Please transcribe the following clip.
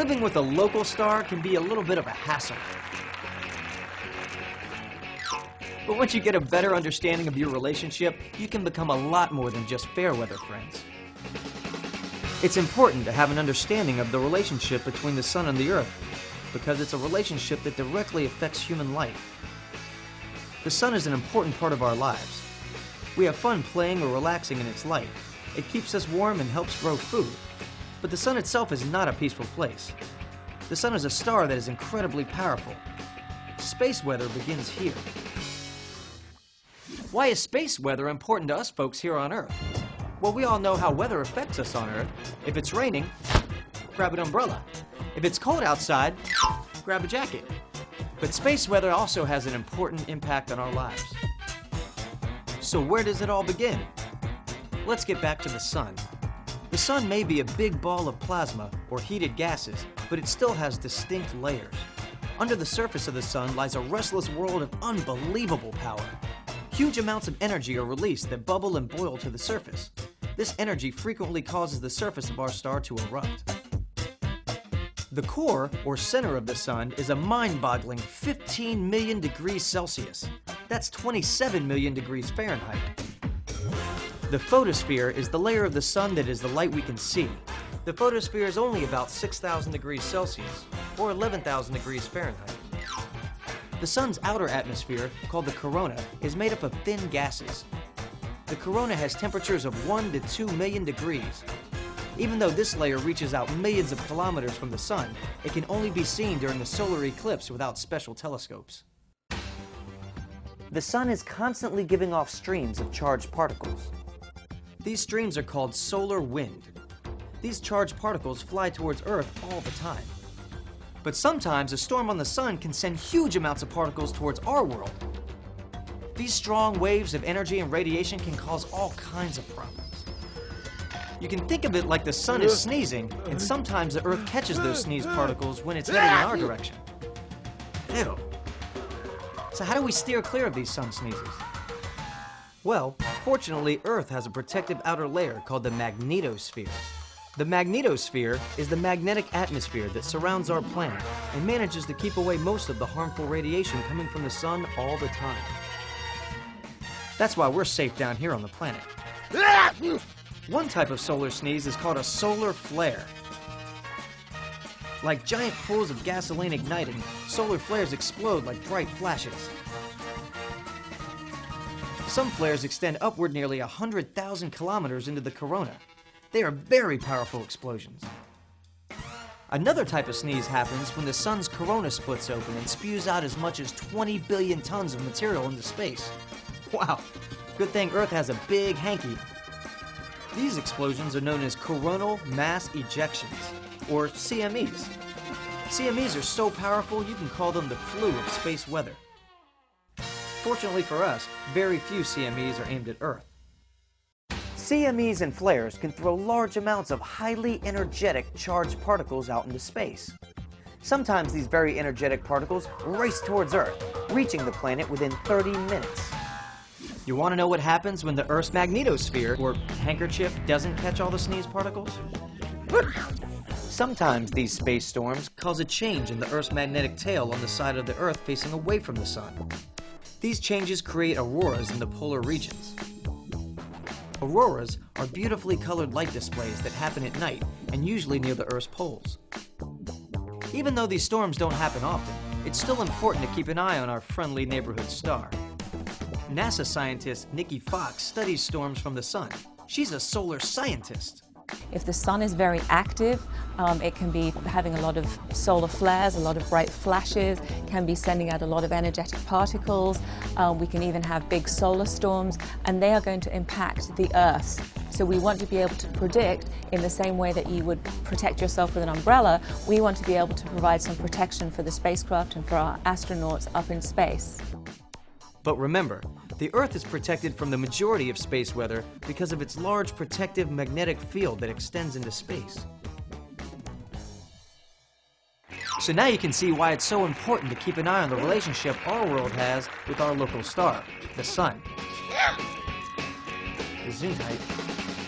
living with a local star can be a little bit of a hassle. But once you get a better understanding of your relationship, you can become a lot more than just fair weather friends. It's important to have an understanding of the relationship between the sun and the earth, because it's a relationship that directly affects human life. The sun is an important part of our lives. We have fun playing or relaxing in its light. It keeps us warm and helps grow food. But the sun itself is not a peaceful place. The sun is a star that is incredibly powerful. Space weather begins here. Why is space weather important to us folks here on Earth? Well, we all know how weather affects us on Earth. If it's raining, grab an umbrella. If it's cold outside, grab a jacket. But space weather also has an important impact on our lives. So where does it all begin? Let's get back to the sun. The sun may be a big ball of plasma or heated gases, but it still has distinct layers. Under the surface of the sun lies a restless world of unbelievable power. Huge amounts of energy are released that bubble and boil to the surface. This energy frequently causes the surface of our star to erupt. The core, or center of the sun, is a mind-boggling 15 million degrees Celsius. That's 27 million degrees Fahrenheit. The photosphere is the layer of the sun that is the light we can see. The photosphere is only about 6,000 degrees Celsius, or 11,000 degrees Fahrenheit. The sun's outer atmosphere, called the corona, is made up of thin gases. The corona has temperatures of 1 to 2 million degrees. Even though this layer reaches out millions of kilometers from the sun, it can only be seen during the solar eclipse without special telescopes. The sun is constantly giving off streams of charged particles. These streams are called solar wind. These charged particles fly towards Earth all the time. But sometimes a storm on the sun can send huge amounts of particles towards our world. These strong waves of energy and radiation can cause all kinds of problems. You can think of it like the sun is sneezing, and sometimes the Earth catches those sneeze particles when it's heading in our direction. Ew. So how do we steer clear of these sun sneezes? Well, fortunately, Earth has a protective outer layer called the magnetosphere. The magnetosphere is the magnetic atmosphere that surrounds our planet and manages to keep away most of the harmful radiation coming from the sun all the time. That's why we're safe down here on the planet. One type of solar sneeze is called a solar flare. Like giant pools of gasoline igniting, solar flares explode like bright flashes. Some flares extend upward nearly 100,000 kilometers into the corona. They are very powerful explosions. Another type of sneeze happens when the sun's corona splits open and spews out as much as 20 billion tons of material into space. Wow, good thing Earth has a big hanky. These explosions are known as coronal mass ejections, or CMEs. CMEs are so powerful you can call them the flu of space weather. Fortunately for us, very few CMEs are aimed at Earth. CMEs and flares can throw large amounts of highly energetic charged particles out into space. Sometimes these very energetic particles race towards Earth, reaching the planet within 30 minutes. You want to know what happens when the Earth's magnetosphere, or handkerchief, doesn't catch all the sneeze particles? Sometimes these space storms cause a change in the Earth's magnetic tail on the side of the Earth facing away from the sun. These changes create auroras in the polar regions. Auroras are beautifully colored light displays that happen at night and usually near the Earth's poles. Even though these storms don't happen often, it's still important to keep an eye on our friendly neighborhood star. NASA scientist Nikki Fox studies storms from the sun. She's a solar scientist. If the sun is very active, it can be having a lot of solar flares, a lot of bright flashes, can be sending out a lot of energetic particles. We can even have big solar storms, and they are going to impact the Earth. So we want to be able to predict, in the same way that you would protect yourself with an umbrella, we want to be able to provide some protection for the spacecraft and for our astronauts up in space. But remember, the Earth is protected from the majority of space weather because of its large protective magnetic field that extends into space. So now you can see why it's so important to keep an eye on the relationship our world has with our local star, the sun. Gesundheit.